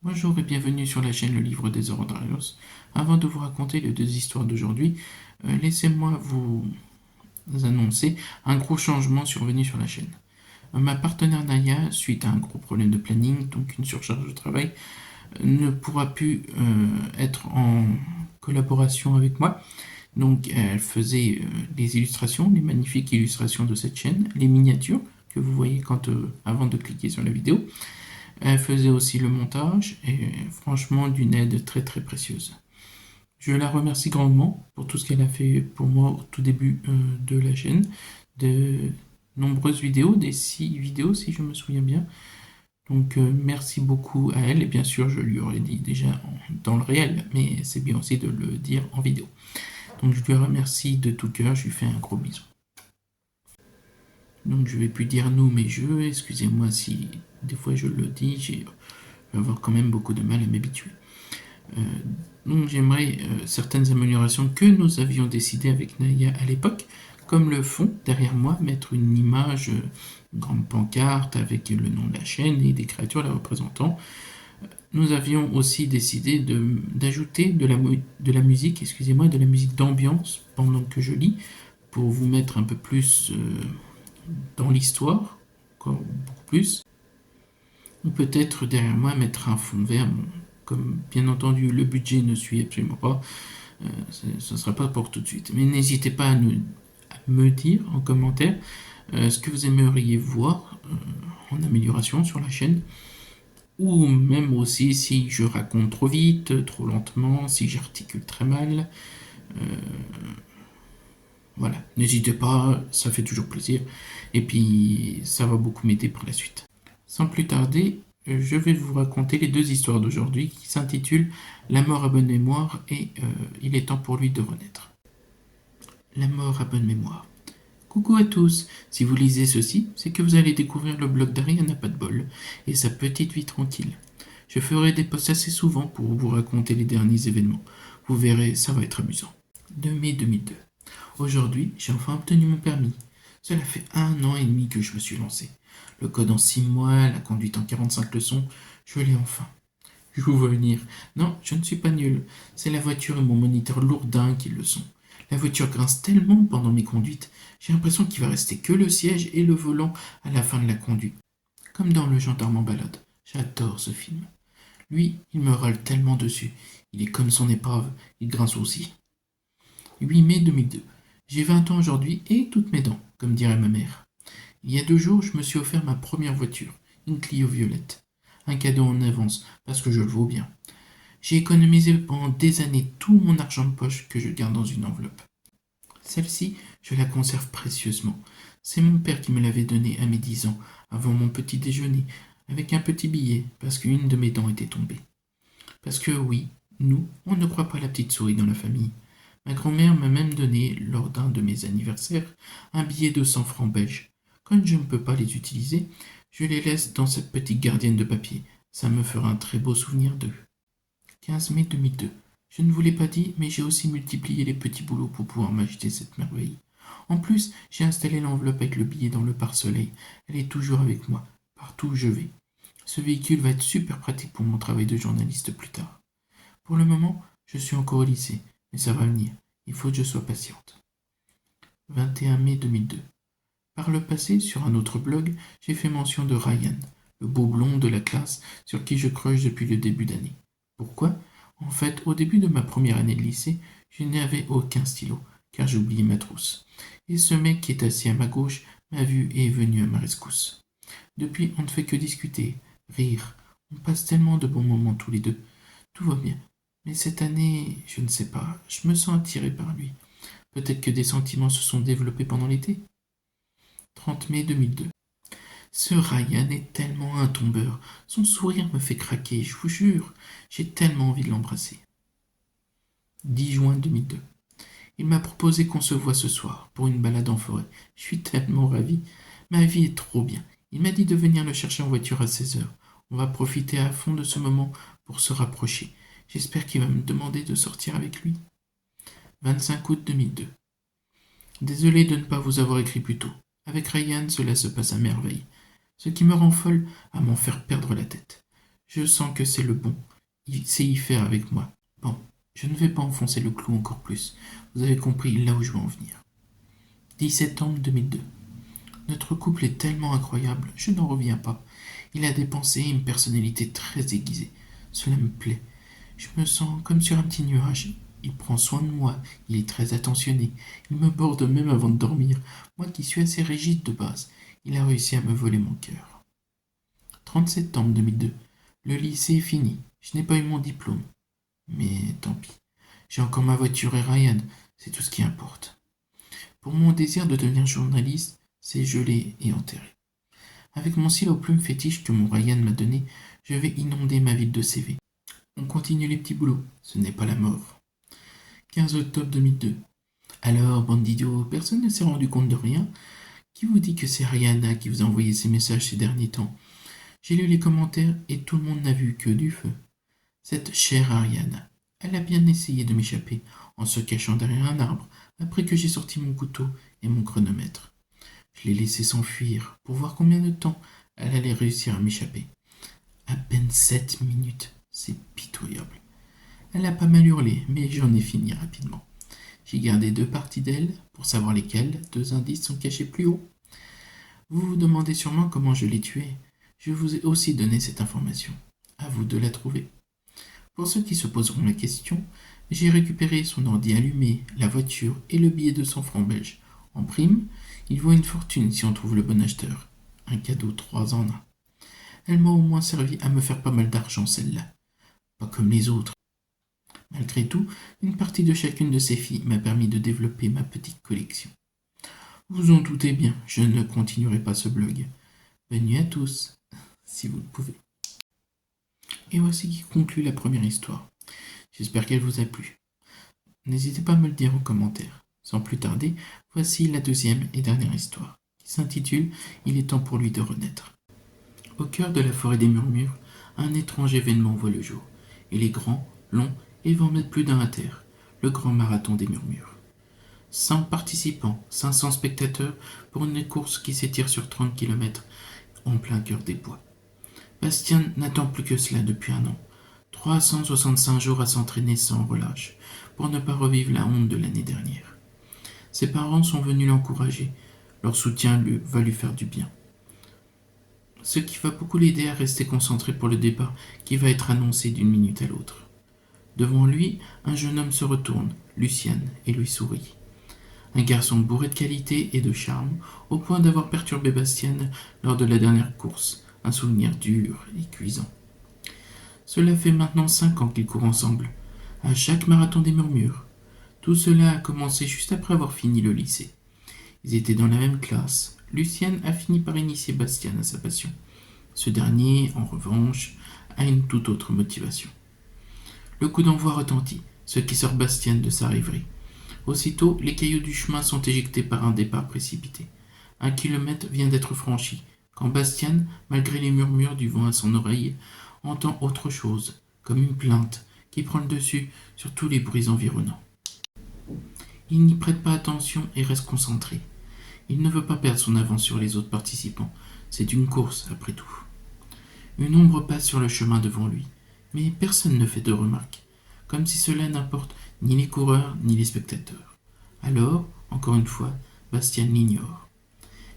Bonjour et bienvenue sur la chaîne Le Livre des Orodarios. Avant de vous raconter les deux histoires d'aujourd'hui, laissez-moi vous annoncer un gros changement survenu sur la chaîne. Ma partenaire Naya, suite à un gros problème de planning, donc une surcharge de travail, ne pourra plus être en collaboration avec moi. Donc elle faisait les illustrations, les magnifiques illustrations de cette chaîne, les miniatures que vous voyez avant de cliquer sur la vidéo. Elle faisait aussi le montage et franchement d'une aide très très précieuse. Je la remercie grandement pour tout ce qu'elle a fait pour moi au tout début de la chaîne, de nombreuses vidéos, des 6 vidéos si je me souviens bien. Donc merci beaucoup à elle et bien sûr je lui aurais dit déjà dans le réel, mais c'est bien aussi de le dire en vidéo. Donc je lui remercie de tout cœur, je lui fais un gros bisou. Donc je vais plus dire nous mais je, excusez-moi si des fois je le dis, je vais avoir quand même beaucoup de mal à m'habituer. Donc j'aimerais certaines améliorations que nous avions décidées avec Naya à l'époque, comme le fond, derrière moi, mettre une image, une grande pancarte avec le nom de la chaîne et des créatures la représentant. Nous avions aussi décidé d'ajouter de la musique, excusez-moi, de la musique d'ambiance pendant que je lis, pour vous mettre un peu plus dans l'histoire, encore beaucoup plus. Ou peut-être derrière moi mettre un fond vert, comme bien entendu le budget ne suit absolument pas, ce ne sera pas pour tout de suite. Mais n'hésitez pas à me dire en commentaire ce que vous aimeriez voir en amélioration sur la chaîne, ou même aussi si je raconte trop vite, trop lentement, si j'articule très mal. Voilà, n'hésitez pas, ça fait toujours plaisir, et puis ça va beaucoup m'aider pour la suite. Sans plus tarder, je vais vous raconter les deux histoires d'aujourd'hui qui s'intitulent La mort à bonne mémoire et Il est temps pour lui de renaître. La mort à bonne mémoire. Coucou à tous, si vous lisez ceci, c'est que vous allez découvrir le blog d'Ariane n'a pas de bol et sa petite vie tranquille. Je ferai des posts assez souvent pour vous raconter les derniers événements. Vous verrez, ça va être amusant. 2 mai 2002. Aujourd'hui, j'ai enfin obtenu mon permis. Cela fait 1 an et demi que je me suis lancé. Le code en 6 mois, la conduite en 45 leçons, je l'ai enfin. Je vous vois venir. Non, je ne suis pas nul. C'est la voiture et mon moniteur lourdin qui le sont. La voiture grince tellement pendant mes conduites, j'ai l'impression qu'il va rester que le siège et le volant à la fin de la conduite. Comme dans Le Gendarme en balade. J'adore ce film. Lui, il me râle tellement dessus. Il est comme son épave, il grince aussi. 8 mai 2002. J'ai 20 ans aujourd'hui et toutes mes dents, comme dirait ma mère. Il y a 2 jours, je me suis offert ma première voiture, une Clio violette. Un cadeau en avance, parce que je le vaux bien. J'ai économisé pendant des années tout mon argent de poche que je garde dans une enveloppe. Celle-ci, je la conserve précieusement. C'est mon père qui me l'avait donnée à mes 10 ans, avant mon petit déjeuner, avec un petit billet, parce qu'une de mes dents était tombée. Parce que oui, nous, on ne croit pas à la petite souris dans la famille. Ma grand-mère m'a même donné, lors d'un de mes anniversaires, un billet de 100 francs belges. Quand je ne peux pas les utiliser, je les laisse dans cette petite gardienne de papier. Ça me fera un très beau souvenir d'eux. 15 mai 2002. Je ne vous l'ai pas dit, mais j'ai aussi multiplié les petits boulots pour pouvoir m'acheter cette merveille. En plus, j'ai installé l'enveloppe avec le billet dans le pare-soleil. Elle est toujours avec moi, partout où je vais. Ce véhicule va être super pratique pour mon travail de journaliste plus tard. Pour le moment, je suis encore au lycée, mais ça va venir. Il faut que je sois patiente. 21 mai 2002. Par le passé, sur un autre blog, j'ai fait mention de Ryan, le beau blond de la classe sur qui je creuse depuis le début d'année. Pourquoi? En fait, au début de ma première année de lycée, je n'avais aucun stylo, car j'ai oublié ma trousse. Et ce mec qui est assis à ma gauche m'a vu et est venu à ma rescousse. Depuis, on ne fait que discuter, rire. On passe tellement de bons moments tous les deux. Tout va bien. Mais cette année, je ne sais pas, je me sens attiré par lui. Peut-être que des sentiments se sont développés pendant l'été. 30 mai 2002. Ce Ryan est tellement un tombeur. Son sourire me fait craquer, je vous jure. J'ai tellement envie de l'embrasser. 10 juin 2002. Il m'a proposé qu'on se voie ce soir pour une balade en forêt. Je suis tellement ravi. Ma vie est trop bien. Il m'a dit de venir le chercher en voiture à 16 heures. On va profiter à fond de ce moment pour se rapprocher. J'espère qu'il va me demander de sortir avec lui. 25 août 2002. Désolé de ne pas vous avoir écrit plus tôt. Avec Ryan, cela se passe à merveille. Ce qui me rend folle à m'en faire perdre la tête. Je sens que c'est le bon. Il sait y faire avec moi. Bon, je ne vais pas enfoncer le clou encore plus. Vous avez compris là où je veux en venir. 10 septembre 2002. Notre couple est tellement incroyable, je n'en reviens pas. Il a des pensées et une personnalité très aiguisée. Cela me plaît. Je me sens comme sur un petit nuage. Il prend soin de moi, il est très attentionné. Il me borde même avant de dormir. Moi qui suis assez rigide de base, il a réussi à me voler mon cœur. 30 septembre 2002. Le lycée est fini. Je n'ai pas eu mon diplôme. Mais tant pis. J'ai encore ma voiture et Ryan. C'est tout ce qui importe. Pour mon désir de devenir journaliste, c'est gelé et enterré. Avec mon stylo plume fétiche que mon Ryan m'a donné, je vais inonder ma ville de CV. On continue les petits boulots, ce n'est pas la mort. 15 octobre 2002. Alors, bande d'idiots, personne ne s'est rendu compte de rien. Qui vous dit que c'est Rihanna qui vous a envoyé ces messages ces derniers temps? J'ai lu les commentaires et tout le monde n'a vu que du feu. Cette chère Ariane, elle a bien essayé de m'échapper en se cachant derrière un arbre après que j'ai sorti mon couteau et mon chronomètre. Je l'ai laissée s'enfuir pour voir combien de temps elle allait réussir à m'échapper. À peine 7 minutes, c'est pitoyable. Elle a pas mal hurlé, mais j'en ai fini rapidement. J'ai gardé 2 parties d'elle pour savoir lesquelles, 2 indices sont cachés plus haut. Vous vous demandez sûrement comment je l'ai tuée. Je vous ai aussi donné cette information. À vous de la trouver. Pour ceux qui se poseront la question, j'ai récupéré son ordi allumé, la voiture et le billet de 100 francs belges. En prime, il vaut une fortune si on trouve le bon acheteur. Un cadeau 3 en 1. Elle m'a au moins servi à me faire pas mal d'argent, celle-là. Pas comme les autres. Malgré tout, une partie de chacune de ces filles m'a permis de développer ma petite collection. Vous en doutez bien, je ne continuerai pas ce blog. Bonne nuit à tous, si vous le pouvez. Et voici qui conclut la première histoire. J'espère qu'elle vous a plu. N'hésitez pas à me le dire en commentaire. Sans plus tarder, voici la deuxième et dernière histoire, qui s'intitule « Il est temps pour lui de renaître ». Au cœur de la forêt des murmures, un étrange événement voit le jour. Il est grand, long et va en mettre plus d'un à terre. Le grand marathon des murmures. 100 participants, 500 spectateurs pour une course qui s'étire sur 30 km en plein cœur des bois. Bastien n'attend plus que cela depuis un an. 365 jours à s'entraîner sans relâche, pour ne pas revivre la honte de l'année dernière. Ses parents sont venus l'encourager. Leur soutien va lui faire du bien. Ce qui va beaucoup l'aider à rester concentré pour le départ qui va être annoncé d'une minute à l'autre. Devant lui, un jeune homme se retourne, Luciane, et lui sourit. Un garçon bourré de qualité et de charme, au point d'avoir perturbé Bastienne lors de la dernière course, un souvenir dur et cuisant. Cela fait maintenant 5 ans qu'ils courent ensemble, à chaque marathon des murmures. Tout cela a commencé juste après avoir fini le lycée. Ils étaient dans la même classe. Lucienne a fini par initier Bastien à sa passion. Ce dernier, en revanche, a une toute autre motivation. Le coup d'envoi retentit, ce qui sort Bastien de sa rêverie. Aussitôt, les cailloux du chemin sont éjectés par un départ précipité. 1 kilomètre vient d'être franchi, quand Bastien, malgré les murmures du vent à son oreille, entend autre chose, comme une plainte, qui prend le dessus sur tous les bruits environnants. Il n'y prête pas attention et reste concentré. Il ne veut pas perdre son avance sur les autres participants. C'est une course, après tout. Une ombre passe sur le chemin devant lui, mais personne ne fait de remarques, comme si cela n'importe ni les coureurs ni les spectateurs. Alors, encore une fois, Bastien l'ignore.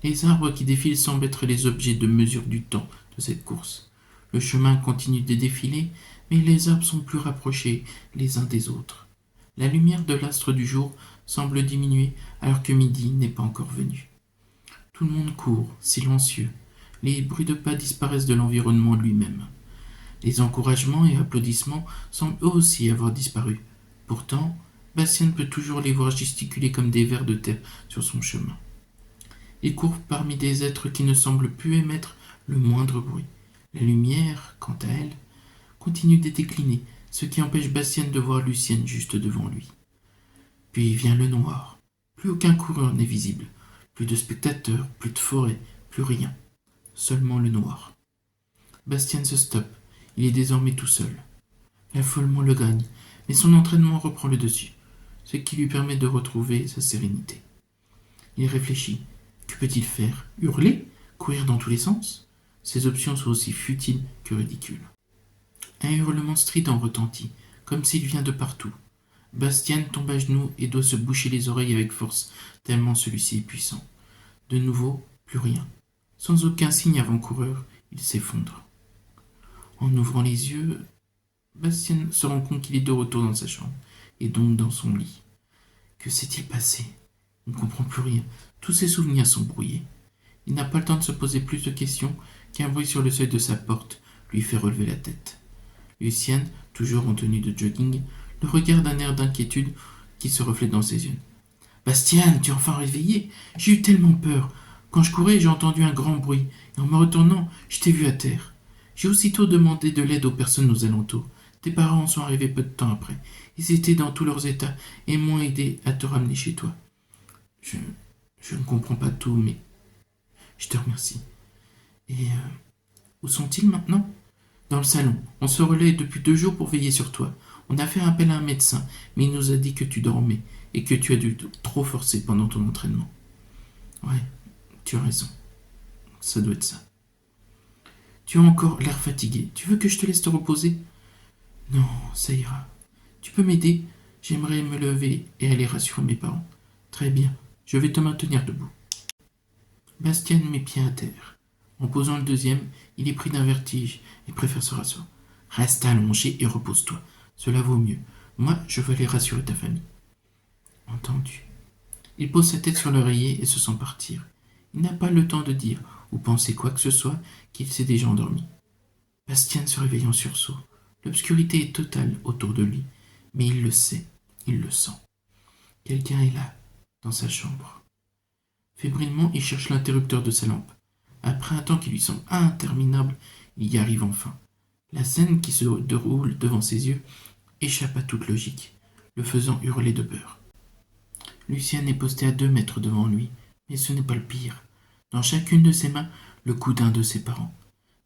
Les arbres qui défilent semblent être les objets de mesure du temps de cette course. Le chemin continue de défiler, mais les arbres sont plus rapprochés les uns des autres. La lumière de l'astre du jour semble diminuer alors que midi n'est pas encore venu. Tout le monde court, silencieux. Les bruits de pas disparaissent de l'environnement lui-même. Les encouragements et applaudissements semblent eux aussi avoir disparu. Pourtant, Bastien peut toujours les voir gesticuler comme des vers de terre sur son chemin. Il court parmi des êtres qui ne semblent plus émettre le moindre bruit. La lumière, quant à elle, continue de décliner, ce qui empêche Bastien de voir Lucienne juste devant lui. Puis vient le noir. Plus aucun coureur n'est visible. Plus de spectateurs, plus de forêt, plus rien. Seulement le noir. Bastien se stoppe. Il est désormais tout seul. L'affolement le gagne, mais son entraînement reprend le dessus, ce qui lui permet de retrouver sa sérénité. Il réfléchit. Que peut-il faire? Hurler? Courir dans tous les sens? Ces options sont aussi futiles que ridicules. Un hurlement strident retentit, comme s'il vient de partout. Bastien tombe à genoux et doit se boucher les oreilles avec force, tellement celui-ci est puissant. De nouveau, plus rien. Sans aucun signe avant-coureur, il s'effondre. En ouvrant les yeux, Bastien se rend compte qu'il est de retour dans sa chambre, et donc dans son lit. Que s'est-il passé? Il ne comprend plus rien. Tous ses souvenirs sont brouillés. Il n'a pas le temps de se poser plus de questions qu'un bruit sur le seuil de sa porte lui fait relever la tête. Lucienne, toujours en tenue de jogging, le regarde d'un air d'inquiétude qui se reflète dans ses yeux. Bastien, tu es enfin réveillé? J'ai eu tellement peur. Quand je courais, j'ai entendu un grand bruit, et en me retournant, je t'ai vu à terre. J'ai aussitôt demandé de l'aide aux personnes aux alentours. Tes parents sont arrivés peu de temps après. Ils étaient dans tous leurs états et m'ont aidé à te ramener chez toi. Je ne comprends pas tout, mais je te remercie. Et où sont-ils maintenant? Dans le salon. On se relaie depuis 2 jours pour veiller sur toi. On a fait appel à un médecin, mais il nous a dit que tu dormais et que tu as dû trop forcer pendant ton entraînement. Ouais, tu as raison. Ça doit être ça. Tu as encore l'air fatigué. Tu veux que je te laisse te reposer? Non, ça ira. Tu peux m'aider? J'aimerais me lever et aller rassurer mes parents. Très bien, je vais te maintenir debout. Bastien met pied à terre. En posant le deuxième, il est pris d'un vertige et préfère se rasseoir. Reste allongé et repose-toi. Cela vaut mieux. Moi, je veux aller rassurer ta famille. Entendu. Il pose sa tête sur l'oreiller et se sent partir. Il n'a pas le temps de dire ou penser quoi que ce soit qu'il s'est déjà endormi. Bastien se réveille en sursaut. L'obscurité est totale autour de lui, mais il le sait, il le sent. Quelqu'un est là, dans sa chambre. Fébrilement, il cherche l'interrupteur de sa lampe. Après un temps qui lui semble interminable, il y arrive enfin. La scène qui se déroule devant ses yeux échappe à toute logique, le faisant hurler de peur. Lucienne est postée à 2 mètres devant lui, mais ce n'est pas le pire. Dans chacune de ses mains, le coup d'un de ses parents.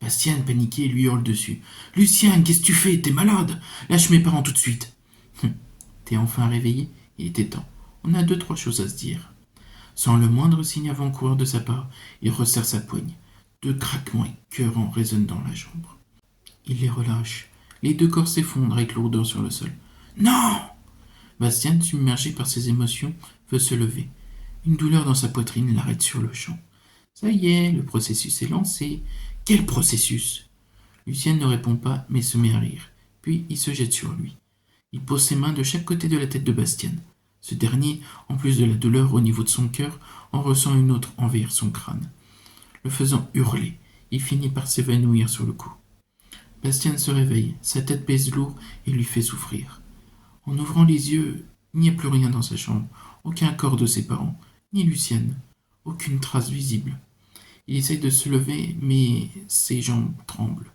Bastien, paniqué, lui hurle dessus. « Lucien, qu'est-ce que tu fais? T'es malade? Lâche mes parents tout de suite. » T'es enfin réveillé? Il était temps. On a 2-3 choses à se dire. Sans le moindre signe avant-coureur de sa part, il resserre sa poigne. 2 craquements écœurants résonnent dans la chambre. Il les relâche. Les 2 corps s'effondrent avec lourdeur sur le sol. « Non !» Bastien, submergé par ses émotions, veut se lever. Une douleur dans sa poitrine l'arrête sur le champ. Ça y est, le processus est lancé. Quel processus? Lucienne ne répond pas, mais se met à rire. Puis il se jette sur lui. Il pose ses mains de chaque côté de la tête de Bastien. Ce dernier, en plus de la douleur au niveau de son cœur, en ressent une autre envahir son crâne. Le faisant hurler, il finit par s'évanouir sur le coup. Bastien se réveille, sa tête pèse lourd et lui fait souffrir. En ouvrant les yeux, il n'y a plus rien dans sa chambre, aucun corps de ses parents, ni Lucienne, aucune trace visible. Il essaye de se lever, mais ses jambes tremblent.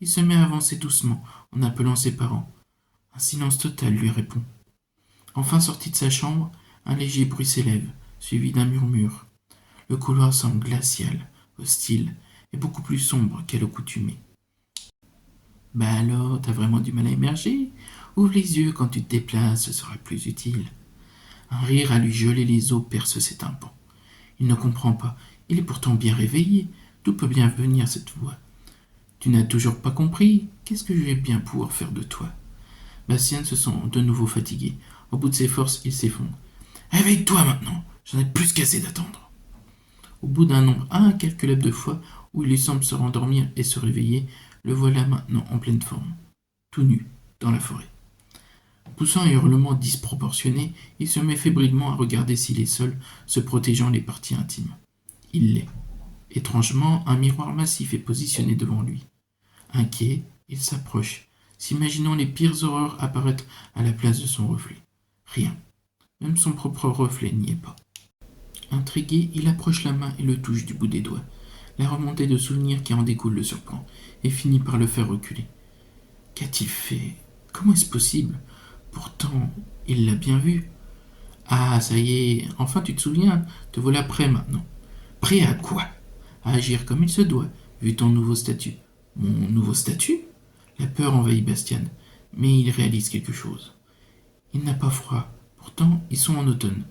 Il se met à avancer doucement, en appelant ses parents. Un silence total lui répond. Enfin sorti de sa chambre, un léger bruit s'élève, suivi d'un murmure. Le couloir semble glacial, hostile, et beaucoup plus sombre qu'à l'accoutumée. « Bah alors, t'as vraiment du mal à émerger? Ouvre les yeux quand tu te déplaces, ce sera plus utile. » Un rire à lui geler les os perce ses tympans. Il ne comprend pas. Il est pourtant bien réveillé. D'où peut bien venir cette voix? Tu n'as toujours pas compris? Qu'est-ce que je vais bien pouvoir faire de toi? Bastien se sent de nouveau fatigué. Au bout de ses forces, il s'effondre. Réveille-toi maintenant. J'en ai plus qu'assez d'attendre. Au bout d'un nombre incalculable de fois où il lui semble se rendormir et se réveiller, le voilà maintenant en pleine forme, tout nu, dans la forêt. Poussant un hurlement disproportionné, il se met fébrilement à regarder s'il est seul, se protégeant les parties intimes. Il l'est. Étrangement, un miroir massif est positionné devant lui. Inquiet, il s'approche, s'imaginant les pires horreurs apparaître à la place de son reflet. Rien. Même son propre reflet n'y est pas. Intrigué, il approche la main et le touche du bout des doigts. La remontée de souvenirs qui en découle le surprend, et finit par le faire reculer. Qu'a-t-il fait? Comment est-ce possible? Pourtant, il l'a bien vu. Ah, ça y est, enfin tu te souviens, te voilà prêt maintenant. Prêt à quoi? À agir comme il se doit, vu ton nouveau statut. Mon nouveau statut? La peur envahit Bastien, mais il réalise quelque chose. Il n'a pas froid, pourtant ils sont en automne.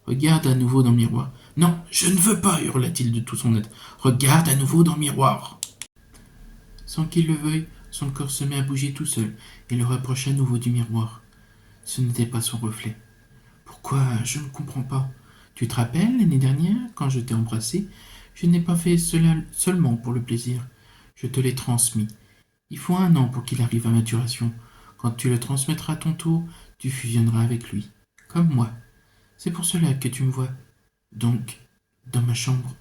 Regarde à nouveau dans le miroir. Non, je ne veux pas, hurla-t-il de tout son être. Regarde à nouveau dans le miroir. Sans qu'il le veuille, Son corps se met à bouger tout seul et le rapproche à nouveau du miroir. Ce n'était pas son reflet. Pourquoi? Je ne comprends pas. Tu te rappelles l'année dernière, quand je t'ai embrassé, je n'ai pas fait cela seulement pour le plaisir. Je te l'ai transmis. Il faut 1 an pour qu'il arrive à maturation. Quand tu le transmettras à ton tour, tu fusionneras avec lui, comme moi. C'est pour cela que tu me vois. Donc, dans ma chambre.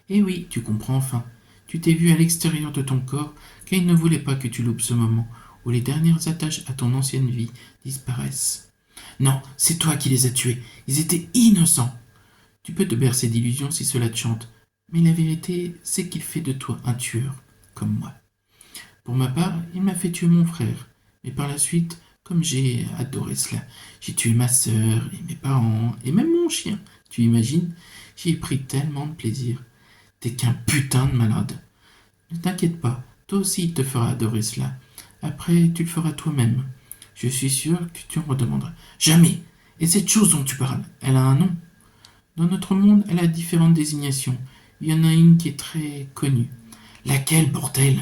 Eh oui, tu comprends enfin. Tu t'es vu à l'extérieur de ton corps, car il ne voulait pas que tu loupes ce moment où les dernières attaches à ton ancienne vie disparaissent. Non, c'est toi qui les as tués. Ils étaient innocents. Tu peux te bercer d'illusions si cela te chante, mais la vérité, c'est qu'il fait de toi un tueur, comme moi. Pour ma part, il m'a fait tuer mon frère, mais par la suite, comme j'ai adoré cela, j'ai tué ma sœur et mes parents, et même mon chien. Tu imagines? J'y ai pris tellement de plaisir. T'es qu'un putain de malade. Ne t'inquiète pas, toi aussi il te fera adorer cela. Après, tu le feras toi-même. Je suis sûr que tu en redemanderas. Jamais. Et cette chose dont tu parles, elle a un nom. Dans notre monde, elle a différentes désignations. Il y en a une qui est très connue. Laquelle, bordel?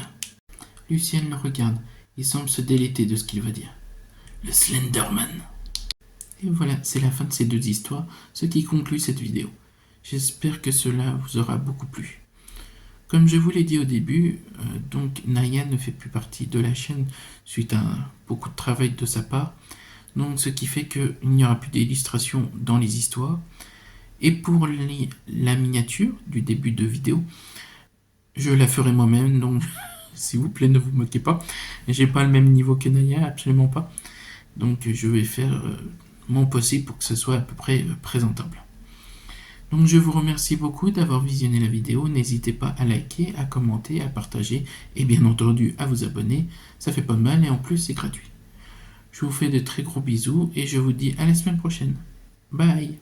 Lucien le regarde. Il semble se délecter de ce qu'il va dire. Le Slenderman. Et voilà, c'est la fin de ces 2 histoires, ce qui conclut cette vidéo. J'espère que cela vous aura beaucoup plu. Comme je vous l'ai dit au début, donc Naya ne fait plus partie de la chaîne suite à beaucoup de travail de sa part. Donc ce qui fait qu'il n'y aura plus d'illustrations dans les histoires. Et pour la miniature du début de vidéo, je la ferai moi-même, donc s'il vous plaît ne vous moquez pas. J'ai pas le même niveau que Naya, absolument pas. Donc je vais faire mon possible pour que ce soit à peu près présentable. Donc je vous remercie beaucoup d'avoir visionné la vidéo. N'hésitez pas à liker, à commenter, à partager et bien entendu à vous abonner. Ça fait pas de mal et en plus c'est gratuit. Je vous fais de très gros bisous et je vous dis à la semaine prochaine. Bye.